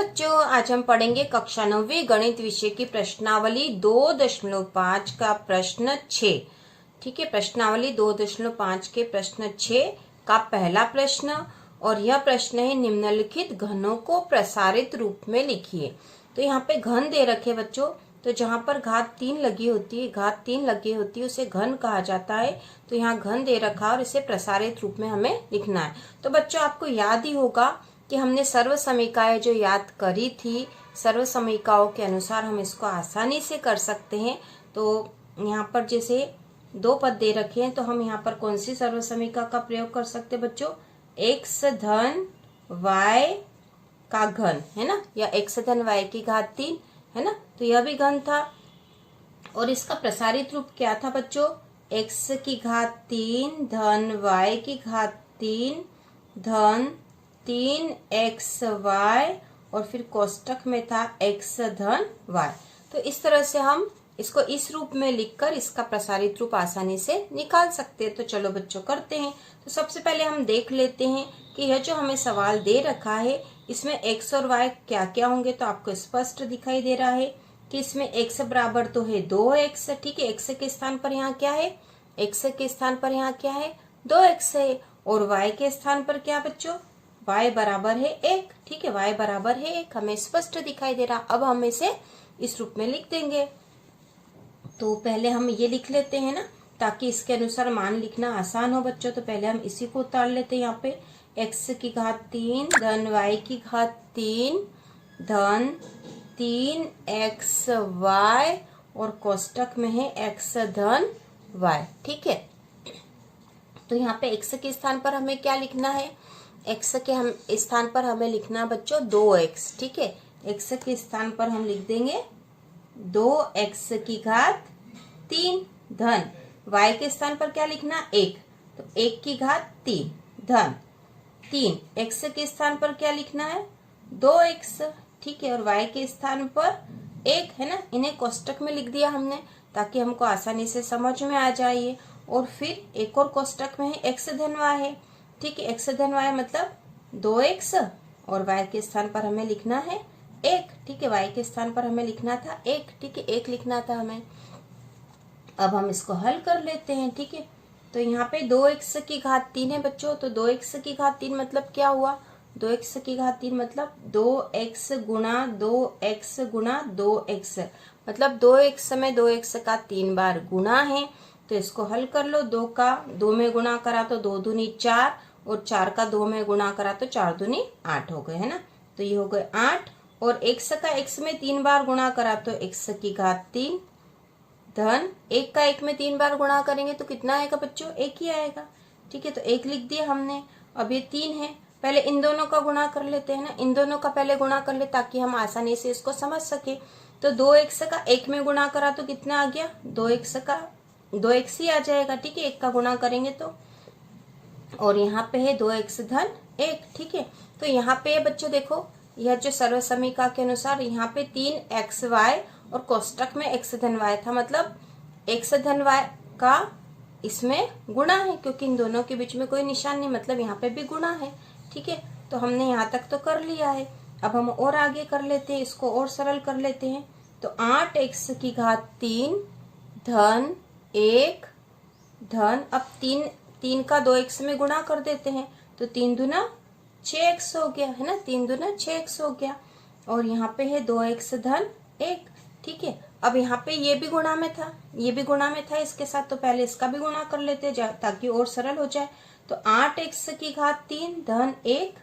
बच्चों, आज हम पढ़ेंगे कक्षा 9वीं गणित विषय की प्रश्नावली 2.5 का प्रश्न 6। ठीक है, प्रश्नावली 2.5 के प्रश्न 6 का पहला प्रश्न। और यह प्रश्न है, निम्नलिखित घनों को प्रसारित रूप में लिखिए। तो यहाँ पे घन दे रखे बच्चों, तो जहाँ पर घात 3 लगी होती है उसे घन कहा जाता है। तो यहाँ घन दे रखा और इसे प्रसारित रूप में हमें लिखना है। तो बच्चों, आपको याद ही होगा कि हमने सर्व समीकाएं जो याद करी थी, सर्व समीकाओं के अनुसार हम इसको आसानी से कर सकते हैं। तो यहाँ पर जैसे 2 पद दे रखे हैं, तो हम यहाँ पर कौन सी सर्व समीका का प्रयोग कर सकते हैं बच्चों? x धन y का घन, है ना, या x धन y की घात 3, है ना। तो यह भी घन था। और इसका प्रसारित रूप क्या था बच्चों? x की घात 3 धन y की घात 3 धन 3xy, और फिर कोष्टक में था x धन y। तो इस तरह से हम इसको इस रूप में लिखकर इसका प्रसारित रूप आसानी से निकाल सकते हैं। तो चलो बच्चों करते हैं। तो सबसे पहले हम देख लेते हैं कि यह जो हमें सवाल दे रखा है, इसमें x और y क्या क्या होंगे। तो आपको स्पष्ट दिखाई दे रहा है कि इसमें x बराबर तो है 2x। ठीक है, x के स्थान पर यहाँ क्या है? x के स्थान पर यहाँ क्या है? 2x है। और y के स्थान पर क्या बच्चों? y बराबर है 1। ठीक है, y बराबर है 1, हमें स्पष्ट दिखाई दे रहा। अब हम इसे इस रूप में लिख देंगे। तो पहले हम ये लिख लेते हैं ना, ताकि इसके अनुसार मान लिखना आसान हो बच्चों। तो पहले हम इसी को उतार लेते हैं। यहाँ पे x की घात 3 धन y की घात 3 धन 3xy, और कोष्टक में है x धन y। ठीक है, तो यहाँ पे x के स्थान पर हमें क्या लिखना है? x के हम स्थान पर हमें लिखना बच्चों 2x। ठीक है, x के स्थान पर हम लिख देंगे 2x की घात 3 धन y के स्थान पर क्या लिखना? 1। तो 1 की घात 3 धन 3, x के स्थान पर क्या लिखना है? 2x। ठीक है, और y के स्थान पर 1 है ना। इन्हें कोष्टक में लिख दिया हमने, ताकि हमको आसानी से समझ में आ जाए। और फिर एक और कोष्टक में है x धन y है। ठीक है, x धन y मतलब 2x, और y के स्थान पर हमें लिखना है 1। ठीक है, y के स्थान पर हमें लिखना था 1। ठीक है, 1 लिखना था हमें। अब हम इसको हल कर लेते हैं। ठीक है, तो यहाँ पे 2x की घात 3 है बच्चों। तो 2x की घात 3 मतलब क्या हुआ? 2x की घात 3 मतलब 2x गुणा 2x गुणा 2x, मतलब 2x में 2x का 3 बार गुणा है। तो इसको हल कर लो। 2 का 2 में गुणा करा तो 2 दूनी 4, और 4 का 2 में गुणा करा तो 4 दूनी 8 हो गए, है ना। तो ये हो गए 8। और x का x में 3 बार गुणा करा तो x की घात 3 धन 1 का 1 में 3 बार गुणा करेंगे तो कितना आएगा बच्चों? 1 ही आएगा। ठीक है, तो 1 लिख दिया हमने। अब ये 3 है, पहले इन दोनों का गुणा कर लेते हैं ना। इन दोनों का पहले गुणा कर ले, ताकि हम आसानी से इसको समझ सके। तो 2x का 1 में गुणा करा तो कितना आ गया? 2x का 2x ही आ जाएगा। ठीक है, 1 का गुणा करेंगे तो। और यहाँ पे है 2x धन 1। ठीक है, तो यहाँ पे बच्चों देखो, यह जो सर्व समीका के अनुसार यहाँ पे 3xy और कोष्टक में x धन y था, मतलब x धन y का इसमें गुणा है, क्योंकि इन दोनों के बीच में कोई निशान नहीं, मतलब यहाँ पे भी गुणा है। ठीक है, तो हमने यहाँ तक तो कर लिया है। अब हम और आगे कर लेते हैं, इसको और सरल कर लेते हैं। तो 8x की घात 3 धन 1 धन, अब 3 का 2x में गुणा कर देते हैं, तो 3 दूना 6x हो गया, है ना। 3 दूना 6x हो गया। और यहाँ पे है 2x धन 1। ठीक है, अब यहाँ पे ये भी गुणा में था, ये भी गुणा में था इसके साथ, तो पहले इसका भी गुणा कर लेते हैं ताकि और सरल हो जाए। तो 8x की घात 3 धन 1,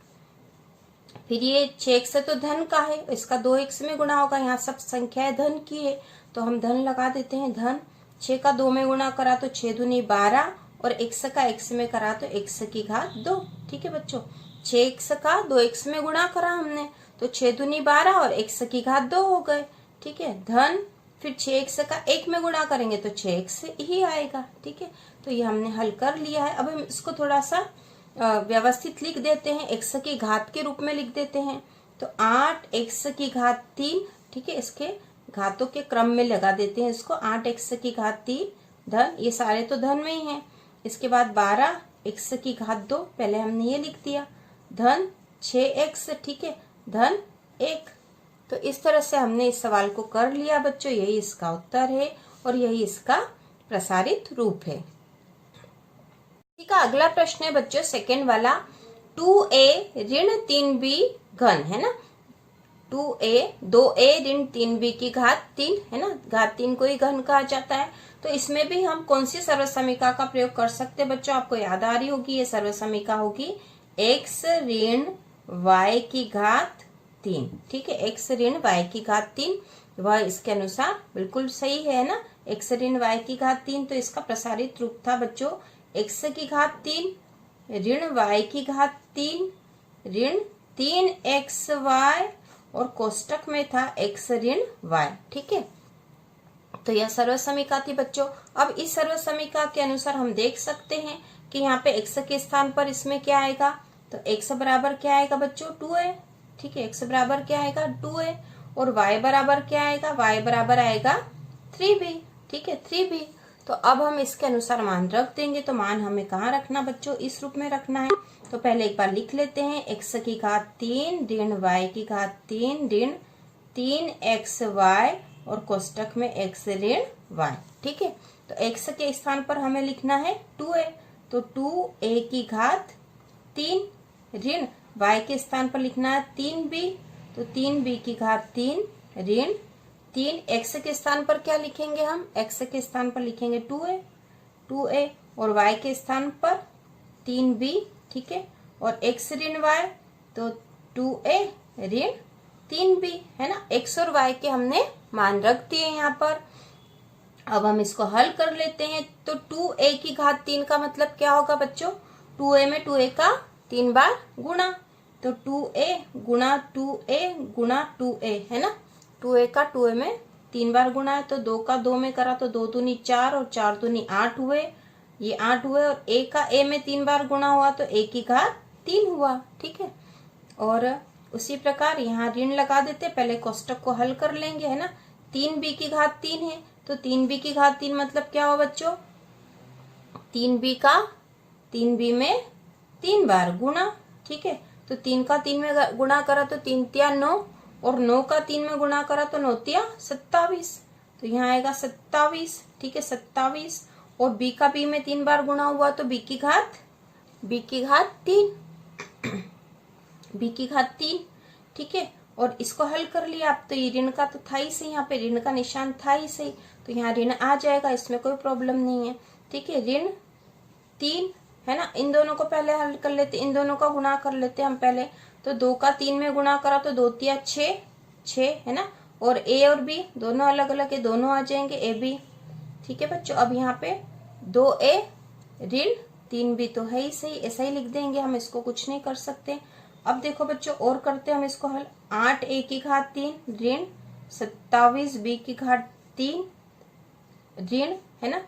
फिर ये 6x तो धन का है, इसका 2x में गुणा होगा। यहाँ सब संख्याएं धन की है, तो हम धन लगा देते हैं। धन 6 का 2 में गुणा करा तो 6 दूनी 12, और x का x में करा तो x की घात 2। ठीक है बच्चों, 6x का 2x में गुणा करा हमने, तो 6 दूनी 12 और x की घात 2 हो गए। ठीक है, धन फिर 6x का 1 में गुणा करेंगे तो 6x ही आएगा। ठीक है, तो ये हमने हल कर लिया है। अब हम इसको थोड़ा सा व्यवस्थित लिख देते हैं, x की घात के रूप में लिख देते हैं। तो 8x की घात 3, ठीक है, इसके घातों के क्रम में लगा देते हैं इसको। 8x की घात 3 धन, ये सारे तो धन में ही हैं। इसके बाद 12x की घात 2, पहले हमने ये लिख दिया, धन 6x। ठीक है, धन 1। तो इस तरह से हमने इस सवाल को कर लिया बच्चों, यही इसका उत्तर है और यही इसका प्रसारित रूप है। ठीक है, अगला प्रश्न है बच्चों सेकंड वाला, 2a ऋण 3b घन है ना, 2a ऋण 3b की घात 3 है ना, घात 3 को ही घन कहा जाता है। तो इसमें भी हम कौन सी सर्वसमीका का प्रयोग कर सकते हैं बच्चों, आपको याद आ रही होगी, ये सर्वसमीका होगी x ऋण y की घात 3। ठीक है, x ऋण y की घात 3, वह इसके अनुसार बिल्कुल सही है ना, x ऋण y की घात 3। तो इसका प्रसारित रूप था बच्चों x की घात 3 ऋण y की घात 3 ऋण 3xy और कोष्टक में था x ऋण y। ठीक है, तो यह सर्वसमीका थी बच्चों। अब इस सर्वसमीका के अनुसार हम देख सकते हैं कि यहाँ पे x के स्थान पर इसमें क्या आएगा, तो x बराबर क्या आएगा बच्चों 2a। ठीक है, x बराबर क्या आएगा 2a और y बराबर क्या आएगा, y बराबर आएगा 3b। ठीक है, 3b। तो अब हम इसके अनुसार मान रख देंगे। तो मान हमें कहाँ रखना बच्चों, इस रूप में रखना है। तो पहले एक बार लिख लेते हैं, x की घात 3 ऋण y की घात 3 ऋण 3xy और कोष्टक में x ऋण y। ठीक है, तो x के स्थान पर हमें लिखना है 2a, तो 2a की घात 3 ऋण y के स्थान पर लिखना है 3b, तो 3b की घात 3 ऋण 3x के स्थान पर क्या लिखेंगे हम, x के स्थान पर लिखेंगे 2a और y के स्थान पर 3b। ठीक है, और x ऋण y तो 2a ऋण 3b है ना, x और y के हमने मान रख दिए यहाँ पर। अब हम इसको हल कर लेते हैं। तो 2a की घात 3 का मतलब क्या होगा बच्चों, 2a में 2a का 3 बार गुणा, तो 2a गुणा 2a गुणा 2a है ना, 2a का 2a में 3 बार गुणा है, तो 2 का 2 में करा तो 2 दूनी 4 और 4 दूनी 8 हुए, ये 8 हुए, और a का a में 3 बार गुणा हुआ तो a की घात 3 हुआ। ठीक है, और उसी प्रकार यहाँ ऋण लगा देते, पहले कोष्टक को हल कर लेंगे है ना, 3b की घात 3 है, तो 3b की घात 3 मतलब क्या हुआ बच्चों, 3b में 3 बार गुणा। ठीक है, तो 3 का 3 में गुणा करा तो 3 तिया 9 और 9 का 3 में गुणा करा तो 9 तिया 27, तो यहाँ आएगा 27। ठीक है, 27, और b का b में 3 बार गुणा हुआ तो b की घात 3 b की घात 3। ठीक है, और इसको हल कर लिया आप, तो ये ऋण का तो था ही सही, यहाँ पे ऋण का निशान था ही सही, तो यहाँ ऋण आ जाएगा, इसमें कोई प्रॉब्लम नहीं है। ठीक है, ऋण 3 है ना, इन दोनों को पहले हल कर लेते, इन दोनों का गुणा कर लेते हम पहले। तो 2 का 3 में गुणा करा तो 2 तिया 6 है ना, और a और b दोनों अलग अलग है, दोनों आ जाएंगे a b। ठीक है बच्चों, अब यहाँ पे 2a ऋण 3b तो है ही सही, ऐसा ही लिख देंगे हम, इसको कुछ नहीं कर सकते। अब देखो बच्चों और करते हैं हम इसको हल, 8a की घात 3 ऋण 27b की घात 3 ऋण है ना,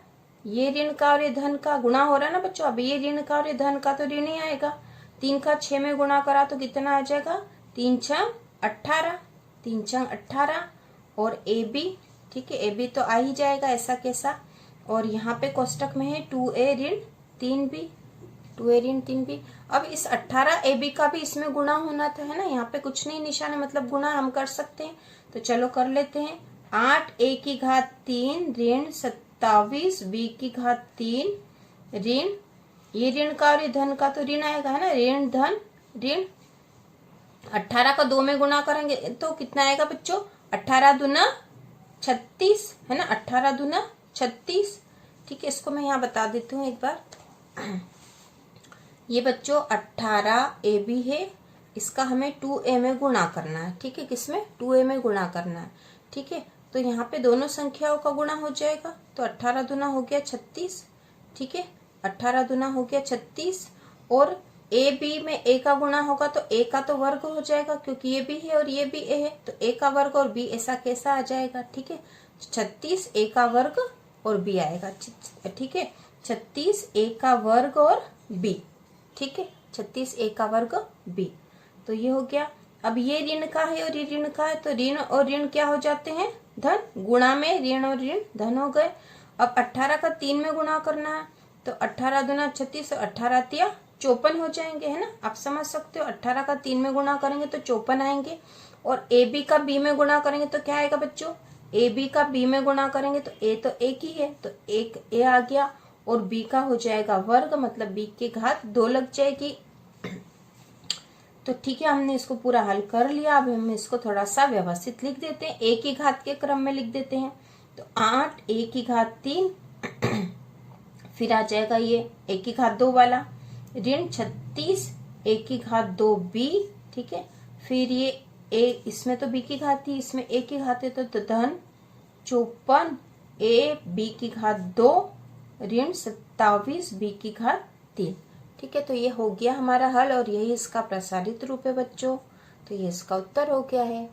ये ऋण का और ये धन का गुणा हो रहा है ना बच्चों, अब ये ऋण का और ये धन का तो ऋण ही आएगा। 3 का 6 में गुणा करा तो कितना आ जाएगा, 3 छंग 18, 3 छंग 18, और ए बी। ठीक है, ए बी तो आ ही जाएगा ऐसा कैसा, और यहाँ पे कोष्टक में है 2a ऋण 3b, 2a ऋण 3b। अब इस 18 ab का भी इसमें गुणा होना था है ना, यहाँ पे कुछ नहीं निशान है, मतलब गुणा हम कर सकते हैं, तो चलो कर लेते हैं। 8a की घात 3 ऋण 27b की घात 3 ऋण, ये ऋण का और ये धन का तो ऋण आएगा है ना, ऋण धन ऋण, 18 का 2 में गुणा करेंगे तो कितना आएगा बच्चों, 18 दूना 36 है ना, 18 दूना 36। ठीक है, इसको मैं यहाँ बता देती हूँ एक बार। ये बच्चों 18ab है, इसका हमें 2a में गुणा करना है। ठीक है, किसमें, 2a में गुणा करना है। ठीक है, तो यहाँ पे दोनों संख्याओं का गुणा हो जाएगा, तो 18 दूना हो गया 36। ठीक है, 18 दूना हो गया 36, और ए बी में a का गुणा होगा तो a का तो वर्ग हो जाएगा, क्योंकि ये भी है और ये भी a है, तो a का वर्ग और b ऐसा कैसा आ जाएगा। ठीक है, 36 a का वर्ग और b आएगा। ठीक है, 36 a का वर्ग और b। ठीक है, 36 a का वर्ग b, तो ये हो गया। अब ये ऋण का है और ये ऋण का है, तो ऋण और ऋण क्या हो जाते हैं, धन, गुणा में ऋण और ऋण धन हो गए। अब 18 का 3 में गुणा करना है, तो 18 दूना 36 और 18 तिया 54 हो जाएंगे है ना, आप समझ सकते हो। 18 का 3 में गुणा करेंगे तो 54 आएंगे, और ए बी का बी में गुणा करेंगे तो क्या आएगा बच्चों, ए बी का बी में गुणा करेंगे तो ए तो एक ही है, तो एक ए आ गया, और बी का हो जाएगा वर्ग, मतलब बी की घात 2 लग जाएगी। तो ठीक है, हमने इसको पूरा हल कर लिया। अब हम इसको थोड़ा सा व्यवस्थित लिख देते हैं, ए की घात के क्रम में लिख देते हैं। तो 8 ए की घात 3, फिर आ जाएगा ये ए की घात 2 वाला, ऋण 36 ए की घात 2 बी, ठीक है। फिर ये ए, इसमें तो बी की घात थी, इसमें ए की घात है, तो धन 54 ए बी की घात 2 ऋण 27 बी की घात 3, ठीक है। तो ये हो गया हमारा हल, और यही इसका प्रसारित रूप है बच्चों। तो ये इसका उत्तर हो गया है।